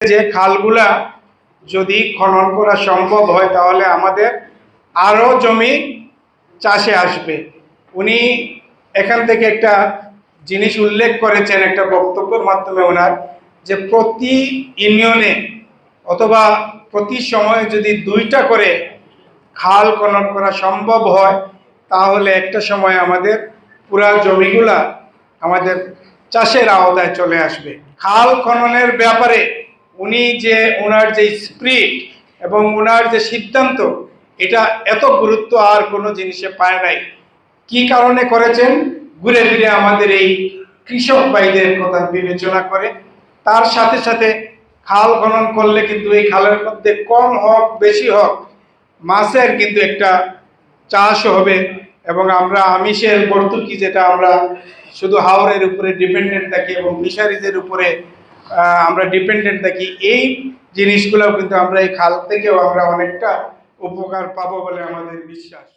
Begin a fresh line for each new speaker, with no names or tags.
যে খালগুলা যদি খনন করা সম্ভব হয় তাহলে আমাদের আরও জমি চাষে আসবে। উনি এখান থেকে একটা জিনিস উল্লেখ করেছেন একটা বক্তব্যের মাধ্যমে ওনার, যে প্রতি ইউনিয়নে অথবা প্রতি সময়ে যদি 2টা করে খাল খনন করা সম্ভব হয় তাহলে একটা সময় আমাদের পুরা জমিগুলা আমাদের চাষের আওতায় চলে আসবে। খাল খননের ব্যাপারে উনি যে ওনার যে স্পিরিট এবং ওনার যে সিদ্ধান্ত, এটা এত গুরুত্ব আর কোনো জিনিসে পায় নাই। কি কারণে করেছেন? ঘুরে ফিরে আমাদের এই কৃষক ভাইদের কথা বিবেচনা করে। তার সাথে সাথে খাল খনন করলে কিন্তু এই খালের মধ্যে কম হোক বেশি হোক মাছের কিন্তু একটা চাষ হবে, এবং আমরা আমিষের ভর্তুকি, যেটা আমরা শুধু হাওরের উপরে ডিপেন্ডেন্ট থাকি এবং ফিশারিজের উপরে আমরা ডিপেন্ডেন্ট থাকি, এই জিনিসগুলো কিন্তু আমরা এই খাল থেকেও আমরা অনেকটা উপকার পাবো বলে আমাদের বিশ্বাস।